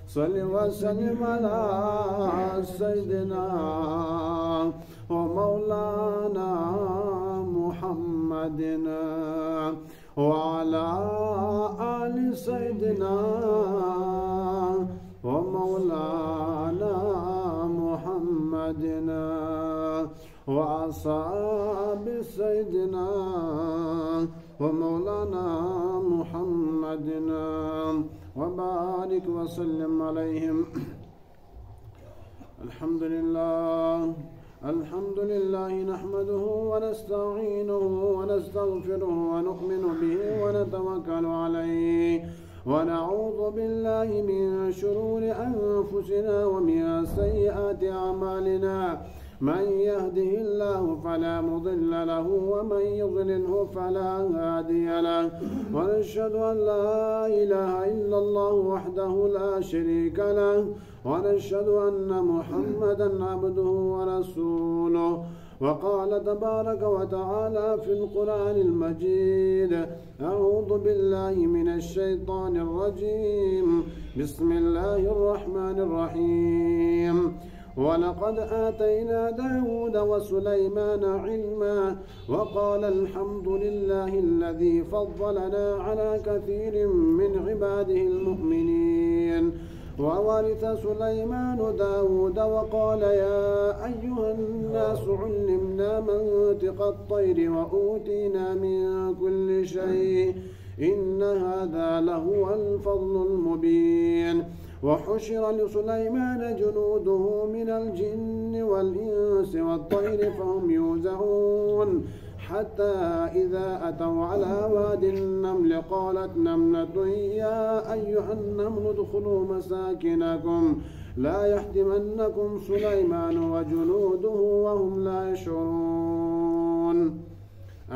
صل وسلم على سيدنا ومولانا محمد وعلى آل سيدنا ومولانا محمد وأصحاب سيدنا ومولانا محمد وبارك وسلم عليهم. الحمد لله نحمده ونستعينه ونستغفره ونؤمن به ونتوكل عليه ونعوذ بالله من شرور أنفسنا ومن سيئات أعمالنا. من يهده الله فلا مضل له ومن يضلله فلا هادي له ونشهد أن لا إله إلا الله وحده لا شريك له ونشهد أن محمدا عبده ورسوله. وقال تبارك وتعالى في القرآن المجيد: أعوذ بالله من الشيطان الرجيم. بسم الله الرحمن الرحيم. ولقد آتينا داود وسليمان علما وقال الحمد لله الذي فضلنا على كثير من عباده المؤمنين. وورث سليمان داود وقال: يا أيها الناس علمنا منطق الطير وأوتينا من كل شيء إن هذا لهو الفضل المبين. وحشر لسليمان جنوده من الجن والإنس والطير فهم يوزعون حتى إذا أتوا على واد النمل قالت نملة يا أيها النمل ادخلوا مساكنكم لا يحطمنكم سليمان وجنوده وهم لا يشعرون.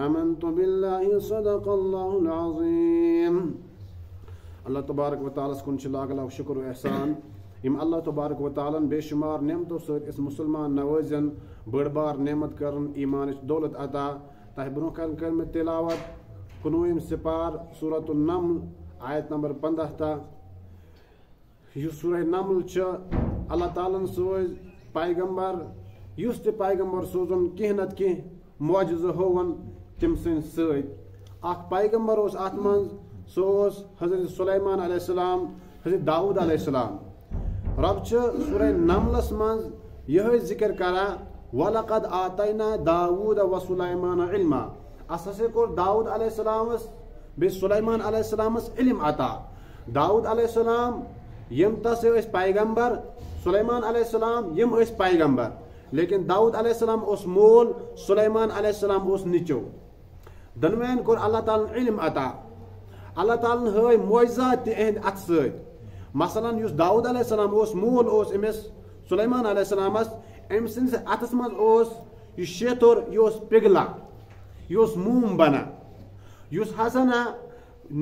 آمنت بالله صدق الله العظيم. Allah Tabarak wa Ta'ala's kun shilagala shukr wa ihsan. Im Allah Tabarak wa Ta'ala beshumar ne'mato sait is Musliman nawazan badbar ne'mat karan iman dawlat ata tahbirun kalmet tilawat kunuim sipar suratul Naml ayat number 15 ta. Yus surah Naml cha Allah Ta'ala soz paigambar yus te paigambar sozun kihnat ki mu'jiza hovan timsin sait ak paigambar os atman सोस हज़रत सुलेमान अलैहिस्सलाम हज़रत दाऊद अलैहिस्सलाम रब छ सूरह नमलस मंज यह जिक्र करा वलक़द आतैना दाऊद व सुलेमान इल्मा अससे को दाऊद अलैहिस्सलामस बे सुलेमान अलैहिस्सलामस इल्म अता दाऊद अलैहिस्सलाम यम तसे इस पैगंबर सुलेमान अलैहिस्सलाम यम इस पैगंबर लेकिन दाऊद अलैहिस्सलाम उस मोल सुलेमान अलैहिस्सलाम उस निचो दनवेन को अल्लाह ताला इल्म अता Allah Ta'ala है मुआज़ात एहद अक्सर मसलन युस दाऊद अलैहिस्सलाम ओस मूल ओस इमिस सुलेमान अलैहिस्सलामस एम सिंस अतस मज ओस युस शेतुर युस पिघला युस मूम बना युस हसना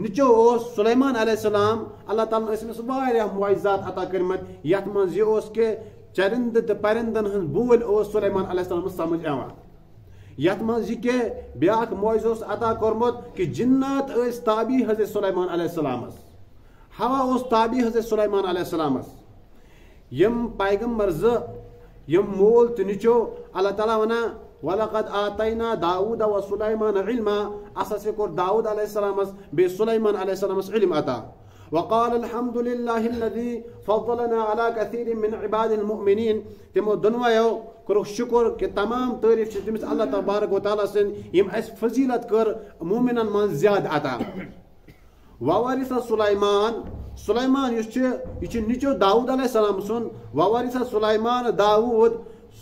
निचो ओस सुलेमान अलैहिस्सलाम अल्लाह ताला इसमें वारिया मुआज़ात अता करमत यत मज ये ओस के चरिंद ते परिंदन हन बोल ओस सुलेमान अलैहिस्सलाम समझ आवा यत मज के ब्याक मुआज़ोस अता करमत कि जिन्नात इस ताबी हज़रत सुलेमान अलैहिस्सलामस हवा उस ताबी हज़रत सुलेमान अलैहिस्सलामस यम पैगंबर ज यम मोल तनिचो अल्लाह ताला वना वलक़द आतैना दाऊद व सुलेमान इल्मा अससे को दाऊद अलैहिस्सलामस बे सुलेमान अलैहिस्सलामस इल्म अता वक़ाल अल्हम्दुलिल्लाहि अल्लज़ी फ़ज़्ज़लना अला कसीरिन मिन इबादिल मुअमिनीन तिमो दुनवायो करो शुक्र के तमाम तारीफ छ तिमिस अल्लाह तबारक व तआला सन यम अस फजीलत कर मोमिनन मन ज्यादा अता ववारिस सुलेमान सुलेमान युस छ यछ निचो दाऊद अलैहिस्सलाम सुन ववारिस सुलेमान दाऊद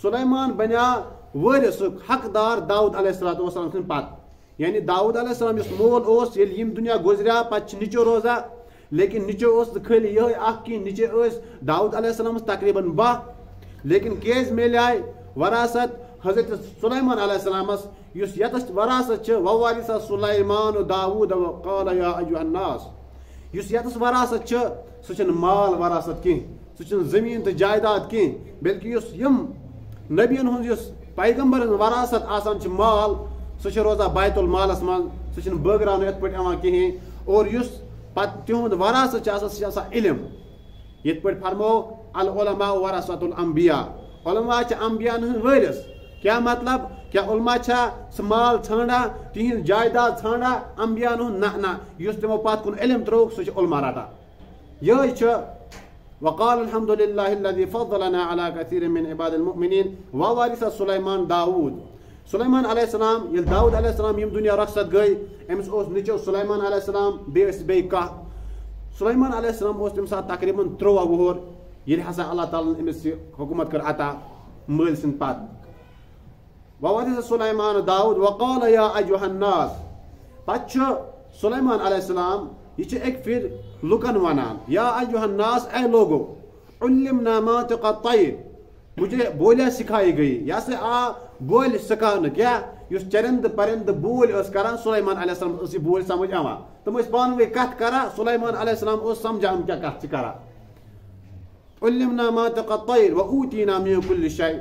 सुलेमान बना वारिस हकदार दाऊद अलैहिस्सलाम सन पात यानी दाऊद अलैहिस्सलाम युस मोल ओस ये यम दुनिया गुजरा पच निचो रोजा लेकिन निचो ओस खाली यह अख कि निचे ओस दाऊद अलैहिस्सलाम तकरीबन 12 लेकिन केस मेल आय वरासत हज़रत सुलेमान अलैहिस्सलामस युस यतस वरासत छ ववारिस सुलेमान दाऊद व क़ाल या अय्युहन नास युस यतस वरासत छ सुचन माल वरासत कि सुचन जमीन त जायदाद कि बल्कि युस यम नबियन हुन युस पैगंबर वरासत आसान छ माल सुच रोजा बैतुल मालस मन सुचन बगरान यत पट आवा कि और युस पत तिहुंद वरासत छ आसा इल्म ये फरमो अल उलमा वरसतुल अंबिया, उलमा अंबिया वारिस। क्या मतलब? क्या उलमा माल छाना तिहिंद जायदाद छाना अंबिया ना ना, तमो पत कुन इल्म त्रोक सह उलमा रटा। यह वक़ाल अल्हम्दुलिल्लाहिल्लज़ी फ़ज़्ज़लना अला कसीरिन मिन इबादिल मुमिनीन ववरिस सुलैमान दाऊद। सुलैमान अलैहिस्सलाम ये दाऊद अलैहिस्सलाम यम दुनिया रखसत गई, अमिस ओस निचो सुलैमान अलैहिस्सलाम बे कह। सुलैमान अलैहिस्सलाम ओस तम साथ तकरीबन 13 वुहर ये हसा अल्लाह ताला अमिस हुकूमत कर अता मल सिंद पत। ववरिस सुलैमान दाऊद वक़ाल या अय्युहन नास, पत सुलैमान अलैहिस्सलाम ये एक फिर लुकन वनान या अय्युहन नास, ए लोगो उल्लिमना मातिक़ तैर, मुझे बोलियां सिखाई गई। या से बोल सिखाने क्या युस चरिंद परिंद बोल करान सुलैमान अलैहिस्सलाम उस बोल समझ आवा। तुम पान वे कथ करा, सुलैमान अलैहिस्सलाम उस समझा हम क्या कथ करा। उल्लिमना मातिक़ तैर व ऊतीना मिन कुल्लि शै,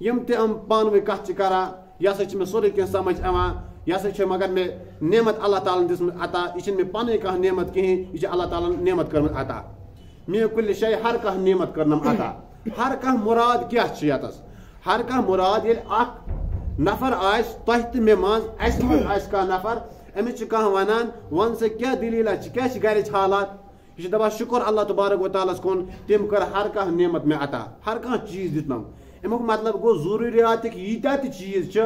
यम ते हम पान वे कथ करा या से में सोरे के समझ आवा। या से मगर मे नेमत अल्लाह ताला दिस अता, ये मे पन कह नेमत कहीं, ये अल्लाह ताला नेमत कर अता। मिन कुल्लि शै हर कह नेमत करनम अता। हर कह मुराद क्या यतस? हर कह मुराद ये नफर आस तह तो मे मज कह नफर, अमिस कह वनान वन से क्या दलील क्या गर हालात, यह दपा शुक्र अल्लाह तबारक व तआला कुन तम कर हर कह नेमत मे अता, हर कह चीज दितनम। अमुक मतलब गो जरूरियात यीत्या चीज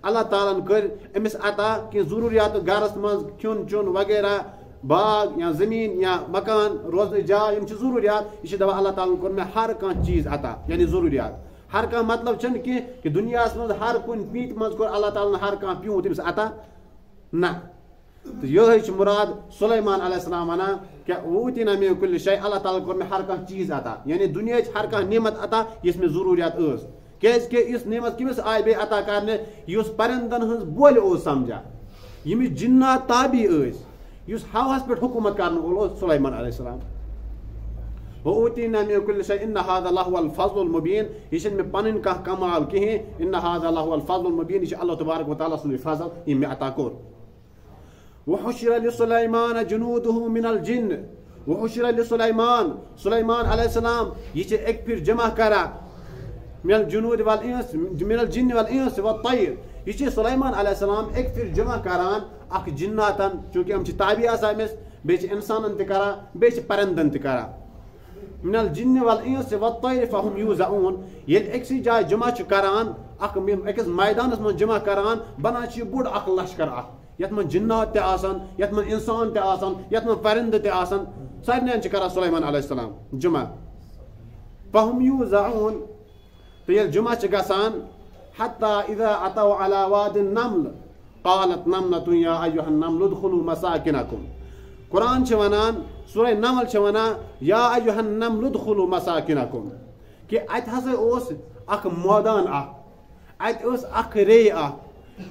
अल्लाह ताला कर अमिस अता कि जरूरियात गरस मज खुन चुन वगैरह बाग या जमीन या मकान रोज जाय यम जरूरियात, यह दपा अल्लाह ताला कोर मे हर कह चीज अता यानी जरूरियात। हर कह मतलब छन कि दुनिया मज हर कुन पीत मज कोर अल्लाह ताला हर कह पीऊ तमिस अता ना। तो यह मुराद सुलैमान अलैहिस्सलाम वना क्या ऊतीना मिन कुल्लि शै, अल्लाह ताला कोर मे हर कह चीज अता यानी दुनिया हर कह नेमत अता यस मे जरूरियात अस। क्या इस नेमत किमिस आय बे अता करने युस परिंदन हंस बोल ओस समझा, यमिस जिन्नात ताबी अस, युस हवास पे हुकूमत करने वोल सुलैमान अलैहिस्सलाम। व ऊतीना मिन कुल्लि शै इन्न हाज़ा लहुवल फ़ज़्लुल मुबीन, यह छन मे पन कह कमाल कहीं, इन्न हाज़ा लहुवल फ़ज़्लुल मुबीन, यह अल्लाह तबारक व तआला सुन फज़ल यम मे अता कोर। वहुशिर लिसुलैमान जुनूदुहु मिनल जिन्न, वहुशिर लिसुलैमान, सुलैमान अलैहिस्सलाम यह एक फिर जमा करा मिनल जुनूद वल इंस मिनल जिन्न वल इंस व तैर, यह सुलैमान अलैहिस्सलाम एक फिर जमा करान अख जिन्नातन, चूंकि हम ताबी आमिस बे इंसानन त करा बे परिंदन त करा। मिनल जिन्न वल इंस व तैर फहुम यूज़ऊन, ये एक जाय जमा करान अकिस मैदानस मन जमा करान बना बुड़ अख लश्कर अख, यथ मन जिन्नात ते आसन, यथ मन इंसान ते आसन, यथ मन परिंद ते आसन, सारन करा सुलैमान अलैहिस्सलाम जमा। फहुम यूज़ऊन, तो ये जुमा गसान हत्ता इज़ा अतौ अला वादिन नम्ल क़ालत नम्लतुन या अय्युहन नम्ल उदखुलू मसाकिनकुम। कुरान वनान सूरह नमल वनान या अय्युहन नम्ल उदखुलू मसाकिनकुम कि अत हसा ओस अख मैदान अत अख रे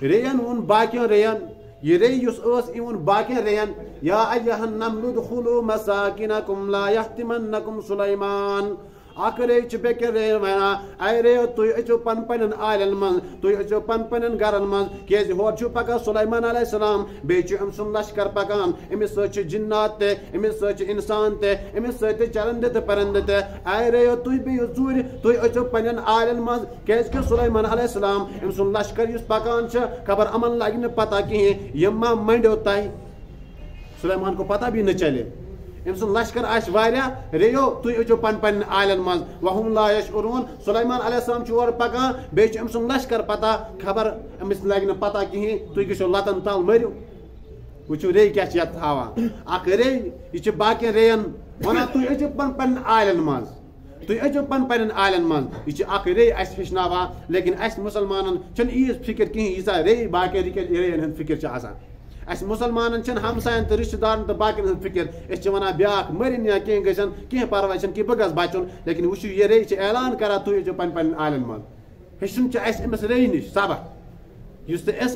रेयन उन बाकियों रेयन, ये रे युस इवन बाकियों रेयन या अय्युहन नम्ल उदखुलू मसाकिनकुम ला यहतिमन्नकुम सुलैमान। अरे बेके रे वना अरे तुम अचो पन पन आलन मन, तुम अचो पन पन गरन मन, केज होर पकान सुलैमान अलैहिस्सलाम बे सुन लश्कर पकान, अमिस जिन्नात ते अमिस इंसान ते अमिस चरंद ते परिंद ते अरे तुम बियो चूर तुम अचो पन आलन मन, केज के सुलैमान अलैहिस्सलाम अम सुन लश्कर युस पकान खबर अमन लगे न पता कहीं यम मा मंडो तय, सुलैमान को पता भी न चले। अम सुन लश्कर आया रेयो तुम अचो पन पन आलन मज वहुम ला यशउरून, सुलैमान अलैहिस्सलाम और पकान बे अम सुन लश्कर पता खबर अमिस लगे न पता कहीं तुम गो लतन तल मरियो। वो रे क्या हावा अख रे यह बाकी रेयन वना तुम अचो पन पन आलन मज, तुम अचो पन पन आलन मज, यह अख रे हेचनावा। लेकिन अस मुसलमान यीज फिक्र कहीं यीजा रे बाकी रेयन हंद फिक्र अस मुसलमान हमसायन तो रिश्तेदार तो बाकी फिक्र वन ब्या मरिन या कह गन कह परवाह कि बह गस बचन, लेकिन वो ये रे ऐलान करा तुम अचो पन पन आलन मन। हेचुन अमिस रे नश सबक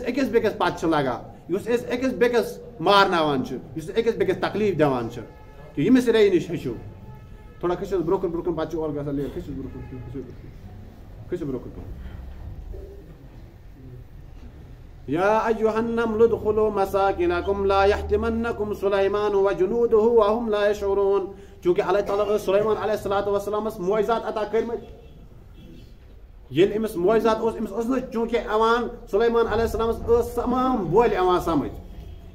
अकिस बेकस पत लगा अकिस बेकस मारनावान अकिस बेकस तकलीफ दिवान कि यमिस रे नश हेचु। थोड़ा खिस ब्रोकन ब्रोकन पे और ग खिस ब्रोकन खिस ब्रोकन या अय्युहन नम्ल उदखुलू मसाकिनकुम ला यहतिमन्नकुम सुलैमान व जुनूदुहु व हुम ला यशऊरून। चूंकि अल्लाह ताला सुलैमान अलैहिस्सलातु वस्सलामस मुइज़ात अता करमत, येल इमिस मुइज़ात ओस इमिस ओस न चूंकि अवान सुलैमान अलैहिस्सलामस ओस तमाम बोल अवान समझ।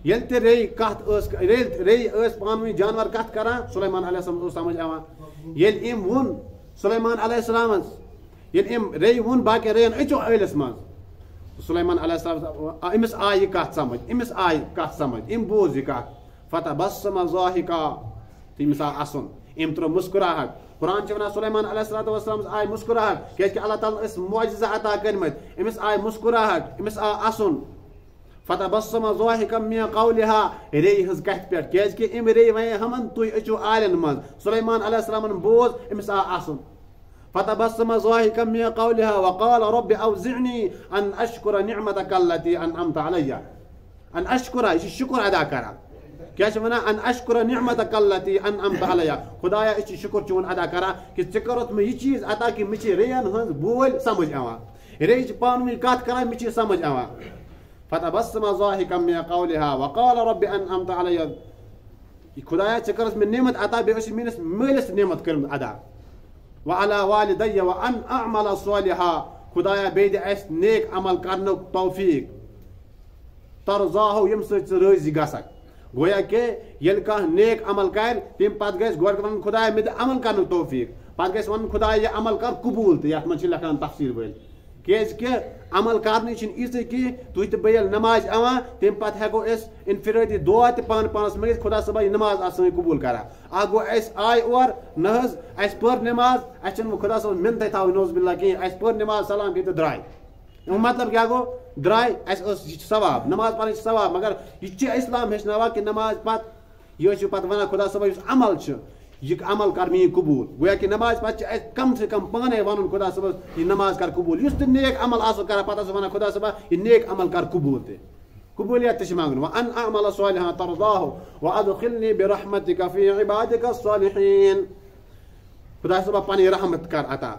येल ते रे कथ ओस रे ओस पानवी जानवर कथ करा सुलैमान अलैहिस्सलाम ओस समझ अवान। येल इम वुन सुलैमान अलैहिस्सलामस येल इम रे वुन बाकी रेन अचो अलिस मज सुलैमान अलैहिस्सलाम इमिस आय कथ समझ, इमिस आय कथ समझ, इम बोज यह कथ फतबस्सम ज़ाहिका तिमिस असुन इम त्रो मुस्कुराहट। कुरान च वनान सुलैमान अलैहिस्सलाम आय मुस्कुराहट क्या अल्लाह ताला इस मुअज्जिज़ा अता करमत, इमिस आय मुस्कुराहट, इमिस आ असुन। फतबस्सम ज़ाहिका मिन क़ौलिहा रे हज कथ पे क्या कि इम रे वे हमन तुय अचो आलन मज सुलैमान अलैहिस्सलाम बोज इमिस आ असुन। फतबस्सम ज़ाहिका मिन क़ौलिहा व क़ाल रब्बि औज़िअनी अन अश्कुर निअमतक अल्लती अनअमत अलैया। अन अश्कुर यह शुक्र अदा करा क्या वना अन अश्कुर निअमतक अल्लती अनअमत अलैया। खुदाया इस शुक्र चून अदा करा कि चे करत में यह चीज अता कि मे रेयन हज बोल समझ आवा, रे पानवी कथ करा मे समझ आवा। फतबस्सम ज़ाहिका मिन क़ौलिहा व क़ाल रब्बि अनअमत अलैया। खुदाया चे करत में नेमत अता बे मेनिस मालिस नेमत कर अदा। व अला वालिदैय व अन अअमल सालिहा। खुदाया बे दे अस नेक अमल करने तौफीक तरज़ाहु यम सच राज़ी गसक। गोया के येल का नेक अमल कर तम पत गस गोर वन खुदाया मे अमल करने तौफीक, पत गस वन खुदाया यह अमल कर कबूल तो यथ मन लिखान तफसीर वल क्या अमल करनी इसे कि तुह तो बैल नमाज अवान तम पे हेको इनफिरादी दुआ तो पान पानस मंगित खुदा सब यह नमाज आसन कबूल करा। आ गो अस आय और नज अस पर नमाज अस खुदा सब मिनत थो नौज बिल्ला कहीं अस पर नमाज सलाम दी तो द्राय मतलब क्या गो द्राय अस सवाब नमाज पढ़ सवाब मगर यह इस्लाम हेचना कि नमाज पत यह पत वन खुदा सब अमल यह अमल कर मी कबूल। गोया कि नमाज पे कम से कम पाने वन खुदा सब यह नमाज कर कबूल युस तो नेक अमल आसो कर पता वन खुदा सब यह नेक अमल कर कबूल ते कबूलियत ते मांगन। व अन अअमल सालिहा तरज़ाहु व अदखिलनी बिरहमतिका फी इबादिका सालिहीन। खुदा सब पानी रहमत कर अता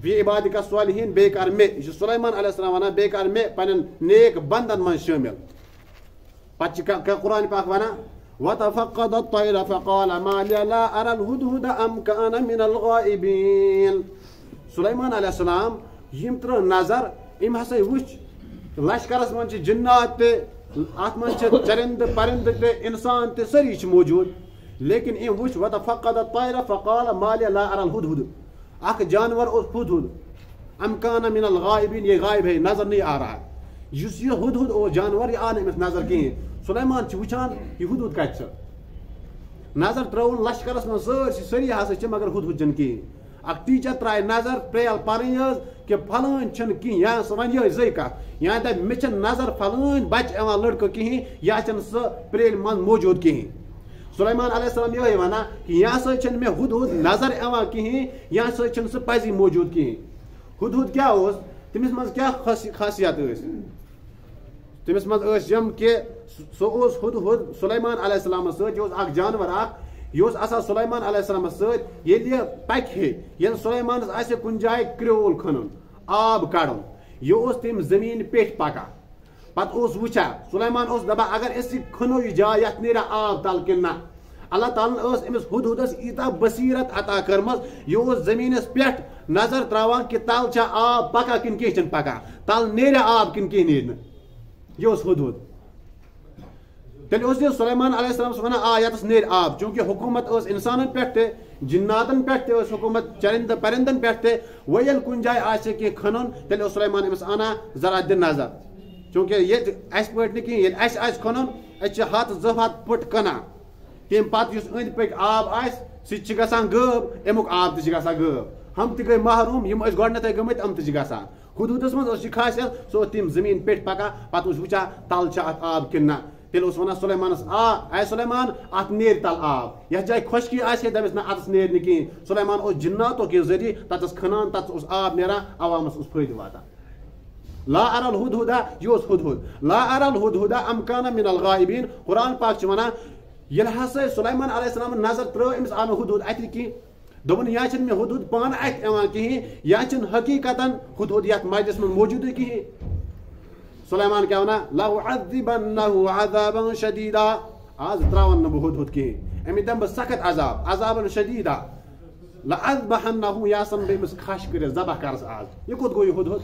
फी इबादिका सालिहीन बे कर मे सुलैमान अलैहिस्सलाम वना बे कर मे पन नेक बंदन मन शामिल। पच कुरान पाक वना वतफक्कद अत्तैर फक़ाल मा लिया ला अरा अलहुदहुद अम कान मिनल गाइबीन। सुलैमान अलैहिस्सलाम यम त्रो नजर इम हसा वुच लश्करस मन जिन्नात ते अत मन चरिंद परिंद ते इंसान ते सरी मौजूद लेकिन इम वुच वतफक्कद अत्तैर फक़ाल मा लिया ला अरा अलहुदहुद अख जानवर और हुदहुद अम कान मिनल गाइबीन ये गायब है नजर नहीं आ रहा। युस ये हुदहुद और जानवर ये आ नहीं नजर कहीं। सुलैमान वुचान यह हुदहुद कत नजर त्रोन लश्करस मन सरी हसा मगर हुदहुद जन कहीं। अख टीचर त्राय नजर प्रेल पानी कि फलान कहीं या वन ये जै कत या दप मे नजर फलान बच लड़क कहीं या सह प्रेल मन मौजूद कहीं। सुलैमान अलैहिस्सलाम यह वना कि या सह मे हुदहुद नजर कहीं या सह पजी मौजूद कहीं। हुदहुद क्या तमिस मज क्या खासियत तमिस मज यम कि सह हुदहुद सुलैमान अलैहिस्सलाम सह जानवर यह आसा सुलैमान अलैहिस्सलाम सह पक हे सुलैमान आसे कुन जाय क्रोल खनन आब कड़न यह तम जमीन पे पका पत वुचा सुलैमान दपा अगर अस खनो यह जाय यथ नेरा आब तल कि ना अल्लाह ताला अमिस हुदहुदस ईता बसीरत अता करमस यह जमीनस पे नजर त्रावान कि तल आब पका किन कह पका तल नेरा आब किन कह नेर यह हुदहुद। तेल सुलैमान अलैहिस्सलाम वन आ यतस नेर आब चूंकि हुकूमत इंसान पे जिन्नातन पे हुकूमत चरिंद परिंदन पे वह कुन जाय आसे कि खनन तेल सुलैमान अमिस आना जरा दिन नजर चूंकि ये पे कहीं खनन अस हथ जह हथ फुट कना तम पे अंद पक आब सह गब अमुक आब तक गब हम गई महरूम यम गए गमत अम तक हुदहुदस मज खासियत सह तम जमीन पे पका पे वुचा तल अत आब कि ना तेल वन सुलैमानस आय सुलैमान अत नेर तल आब यह जाय खुशकी दपस ना अतस नेर कहीं सुलैमान जिन्नातों के जरिए तथस खनान तथ आब नेरा अवामस फायदे वाता। ला अरल हुदहुदा यह हुदहुद ला अरल हुदहुदा अम कान मिनल गाइबीन। कुरान पाक वना ये हसा सुलैमान अलैहिस्सलाम नजर त्रो अमिस आन हुदहुद अत कहीं दोपन या मे हुदहुद पान अत कहीं या हकीकतन हुदहुद यथ मजलिस में मौजूद कहीं। सुलेमान क्या वना लउअज़िबन्नहु अज़ाबन शदीदा आज त्रावन न हुदहुद कहीं अमि दम सख्त अजाब अजाबन शदीदा लअज़बहन्नहु यासन बेमिस खाश कर ज़बह करस आज ये कोत गो हुदहुद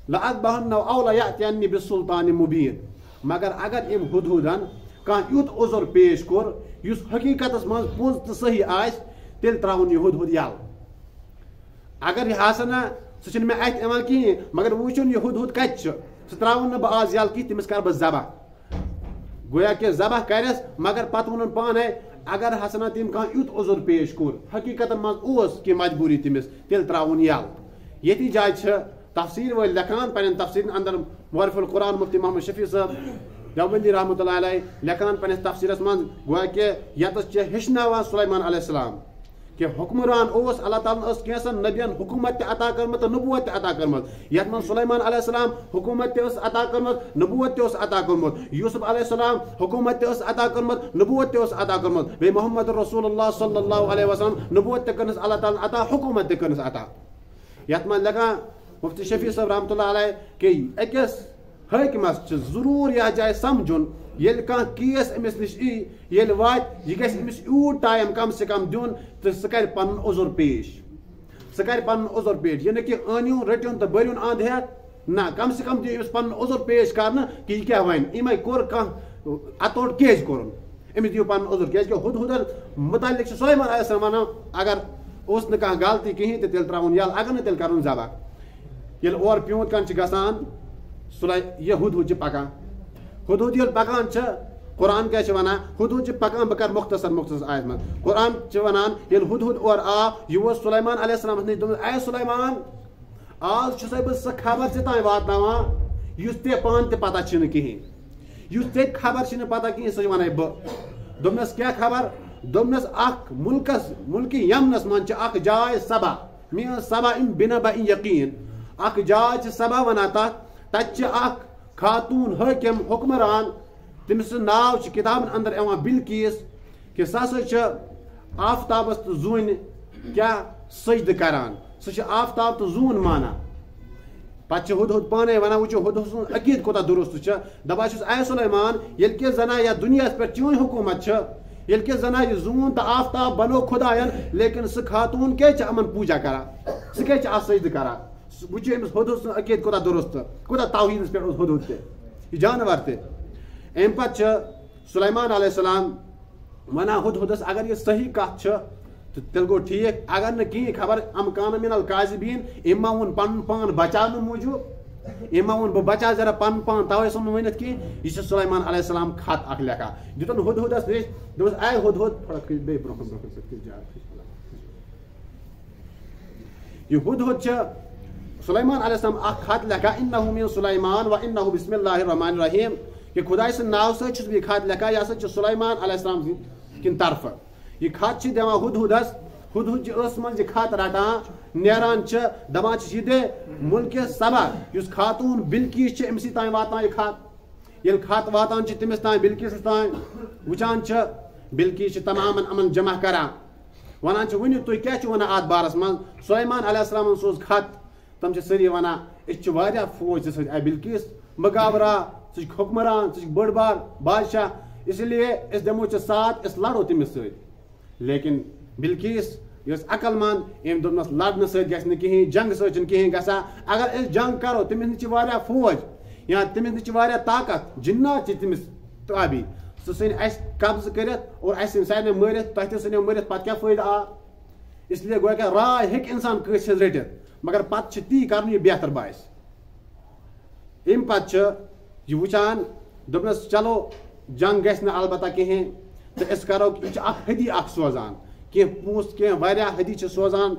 लअज़बहन्नहु औ लयअतियन्नि बिसुल्तान मुबीन मगर अगर इम हुदहुदन का युत उज़र पेश कोर युस हकीकतस मज पुज त सही आस तेल त्रावन ये हुदहुद यल अगर यह आसना सह मे अत इवान कहीं मगर वुचुन यह हुदहुद कत सह त्रावन न बह आज यल कहीं तमिस कर बह ज़बह गोया कि ज़बह करस मगर पत वुन पाने अगर हसना तम कह युत उज़र पेश कोर हकीकत मज कि मजबूरी तमिस तेल त्रावन यल ये जाय तफसीर वल लेखान पन तफसीर अंदर मुअर्रिफुल कुरान मुफ्ती मोहम्मद शफी साहब देवबंदी रहमतुल्लाह अलैह लेखान पन तफसीरस मज गोया कि यत हेचनावान सुलेमान अलैहिस्सलाम कि हुक्मरान ओस अल्लाह ताला कैसन नबियन हुकूमत अता करमत नबूवत अता करमत यत मन सुलेमान अलैहिस्सलाम हुकूमत अता करमत नबूवत अता करमत यूसुफ अलैहिस्सलाम हुकूमत अता करमत नबूवत अता करमत बे मोहम्मद रसूलुल्लाह सल्लल्लाहु अलैहि वसल्लम नबूवत करनस अल्लाह ताला अता हुकूमत करनस अता यत मन लगा मुफ्ती शफी साहब रहमतुल्लाह अलैह कि अकिस हकीमस जरूर यह जाय समझुन येल कह केस अमिस निश येल वात यह गस अमिस यूट टाइम कम से कम दिन तो सह कर पन उज़र पेश सह कर पन उज़र पेश ये कि अनियो रटियोन तो बरियोन आंध ना कम से कम दियो पन उज़र पेश कर कि यह क्या वन इमे कोर कह अतोट केज कोरन अमिस दियो पन उज़र केज कि हुदहुद मुतालिक सुलेमान अलैहिस्सलाम अगर उस न कह गलती कहीं तो तेल त्रावन यल अगर न तेल करन ज़बह ये और प्यूत कन गसान यह हुदहुद पकान हुदहुद ये पकान कुरान क्या वना हुदहुद पकान बह कर मुख्तसर आयत में कुरान वनान ये हुदहुद और आ यह वो सुलेमान अलैहिस्सलाम नश ऐ सुलेमान आज बह सह खबर तान वातान युस ते पान ते पता कहीं युस ते खबर पता कहीं सह वन बह दोपनस क्या खबर दोपनस मुल्क यमनस मन जाय सबा मे सबा इन बिना बा यकीन अख जाय सबा वना तत खातून हकीम हुक्मरान तमिस नाव किताबन अंदर एवं बिल्किस कि सह आफ्ताबस तो जून क्या सजद करान सह आफ्ताब तो जून माना पे हुदहुद पाने वन वो हुदहुद अकीद कोता दुरुस्त दपा ऐ सुलेमान ये कि जना या दुनिया पे चून हुकूमत ये कि जना यह जून तो आफ्ताब बनो खुदायन लेकिन सह खातून क्या अमन पूजा करा सह क्या सजद करा वो हुदहुद अकीद कोता दुरुस्त कोता तौहीद पे हुदहुद ते जानवर ते अम पे सुलेमान अलैहिस्सलाम वना हुदहुदस अगर यह सही कथ तो तेल गो ठीक अगर न कहीं खबर अमकान मिनल काजिबीन इमा वोन पन पान बचाने मूजूब इमा वोन बह बचा जरा पन पान तवे सुन वन कि यह सुलेमान अलैहिस्सलाम खत अख लेखा दितन हुदहुदस नश दोस आय हुदहुद बे यह हुदहुद सुलेमान अलैहिस्सलाम अख खत लेखा इन्नहु मिन सुलेमान व इन्नहु बिस्मिल्लाहिर रहमानिर रहीम कि खुदाय से नाव सह बह खत लेखा यह सह सुलेमान अलैहिस्सलाम किन तरफ यह खत दिवान हुदहुदस हुदहुद मन खत रटान नेरान दपान यह मुल्क सबा युस खातून बिल्किस अमसी तान वातान यह खत ये खत वातान तमिस तान बिल्किस तान वुचान बिल्किस तमाम अमन जमा करान वनान वन तुम क्या वन अत बारस मन सुलेमान अलैहिस्सलाम सोज खत तम सारी वन फौज ऐ बिल्किस मगावरा सह हुक्मरान सह बड़ बार बादशाह इसलिए इस दमो साथ इस लड़ो तमिस सत लेकिन बिल्किस अकलमंद अम दोपनस लड़ने सह कहीं जंग सहीं गसा अगर इस जंग करो तमिस नश फौज या तमिस नश ताकत जिन्नात तमिस ताबी सह सन कब्ज कर और सारे मरित तह सन मरित पे क्या फायदा आ इसलिए गो क्या राय हे इंसान कस रटित मगर पे ती कर यह बेहतर बास अम पे यह वुचान दोपनस चलो जंग गि अलबत्ता कहीं तो अस करो हदी सोजान कह पूस कह हदी सोजान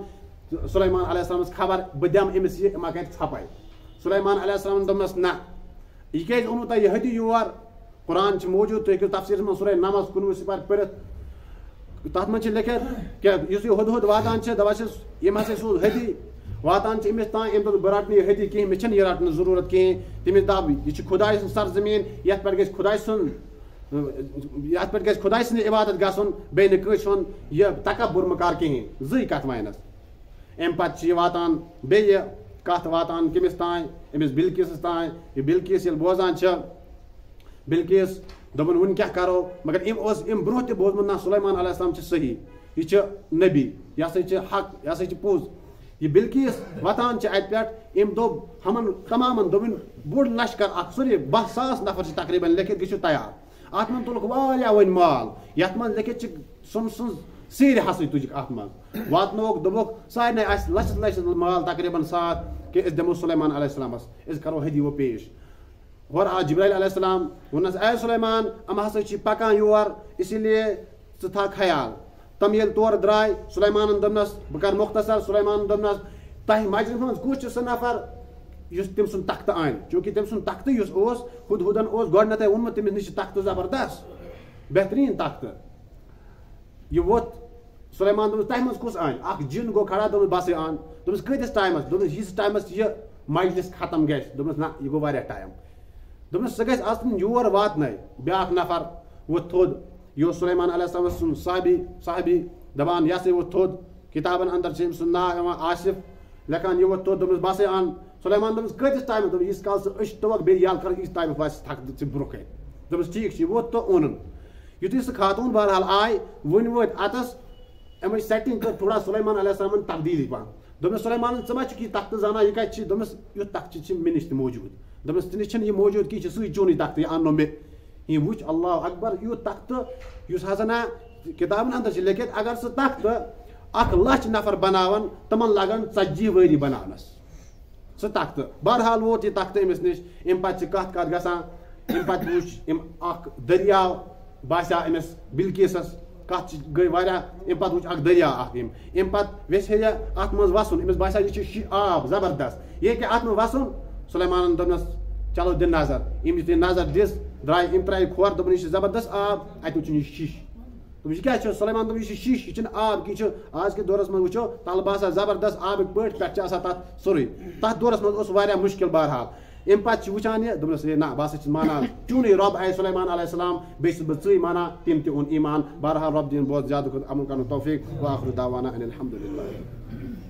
सुलेमान अलैहिस्सलाम खबर बह दम अमिस यह मा कर छपाई सुलेमान अलैहिस्सलाम दोपनस ना यह क्या ओनु तुम यह हदी योर कुरान मौजूद तुम हेको तफसीर में सूरह नमस 19 सिपार पढ़ित तथ मन लिखित क्या हुदहुद वातान दपा यम हसा सूज हदी वातान अमिस तान अम दोप बह रटन हदी कहीं मे यह रटन जरूरत कहीं तमिस दप यह खुदाय सुन सरजमीन ये पे गि खुदाय सुन ये पे गि खुदाय सद इबादत गसन बे नस यह तकब्बुर मकार कहीं जी कत वनस अम पे वातान बे कथ वातान किमिस तान अमिस बिल्किस तान ये बिल्किस येल बोजान छ बिल्किस दोपन वन क्या करो मगर इम ब्रोह ते बोजमत ना सुलेमान अलैहिस्सलाम छ सही ये छ नबी यह सा छ हक यह सा छ पोज ये बिल्किस वतान छ अत पे इम दो हमन तमामन दोबिन बोड़ लश्कर अख सोरे 10,000 नफर छ तकरीबन लेकिन गयो तैयार आत मन तुलक वारिया वन माल यत मन लेकिन छ सुन सुन सीर हसई तुझ आत मन वातनोक दोबक सारने अस लछ लछ माल तकरीबन साथ के इस दमो सुलेमान अलैहिस्सलामस इस करो हदी वो पेश और आ जिब्राइल अलैहिस्सलाम वनस ए सुलेमान हम हस छ पकान योर इसलिए स था ख्याल तम ये तौर द्राय सुलेमान दमनस बकर मुख्तसर सुलेमान दमनस तह मजलिस मन कुछ स नफर युस तम सुन तख्त आन चूंकि तम सुन तख्त युस ओस खुद हुदन ओस गडनते उनम तमिस निश तख्त जबरदस्त बेहतरीन तख्त ये वोत सुलेमान दमस तह मस कुस आन अख जिन गो खड़ा दमस बस आन दमस कतिस टाइमस दमस यिस टाइमस ये मजलिस खत्म गस दमस ना ये गो वारिया टाइम दमस स गस आसन योर वात नै ब्याक नफर वो थोद यो सुलेमान अलैहिस्सलाम सुन साहबी दबान यासे वो थोद किताबन अंदर से सुन ना आसिफ लेकिन ये वो थोद दमस बस आन सुलेमान दमस कतिस टाइम दमस इस काल से अश तवक बे याल कर इस टाइम बस थक से ब्रोके दमस ठीक छी वो तो ओनन युति स खातून बहरहाल आय वन वो अतस एम सेटिंग कर थोड़ा सुलेमान अलैहिस्सलाम तब्दीली पा दमस सुलेमान समा की तख्त जाना ये कत दमस यो तख्त छ मिनिश मौजूद दमस तिनिश ये मौजूद की सही चोनी तख्त ये आनो मे ये वुच अल्लाह अकबर यो तख्त युस हसना किताबन अंदर छ लेकिन अगर स तख्त 1,00,000 नफर बनावन तमन लगन 40 वरी बनानस स तख्त बहरहाल वो ये तख्त अमिस निश इम पत कथ गसा इम पत वुच इम अख दरिया बासा अमिस बिल्किसस कथ गई वारिया इम पत वुच अख दरिया अख इम पत वेस हे अत मज वसन अमिस बासा ये आब जबरदस्त ये कि अत में वसन सुलेमान दमस चलो दिन नजर इम नजर दिस द्राय इम त्राय खोर दबन ये जबरदस्त आब अत वुच शीश तुम क्या छ सुलेमान दम ये शीश ये आब की आज के दौरस में वुचो तल बासा जबरदस्त आब पट पे तथ सोरे तथ दौरस में उस वारिया मुश्किल बहरहाल इम पत वुचान ये दमस ना बस माना चून रब आय सुलेमान अलैहिस्सलाम बेस बचई माना तिम ते उन ईमान बहरहाल रब दिन बहुत ज्यादा अमल करने तौफीक व आखिर दावाना अनिल हम्दुलिल्लाह।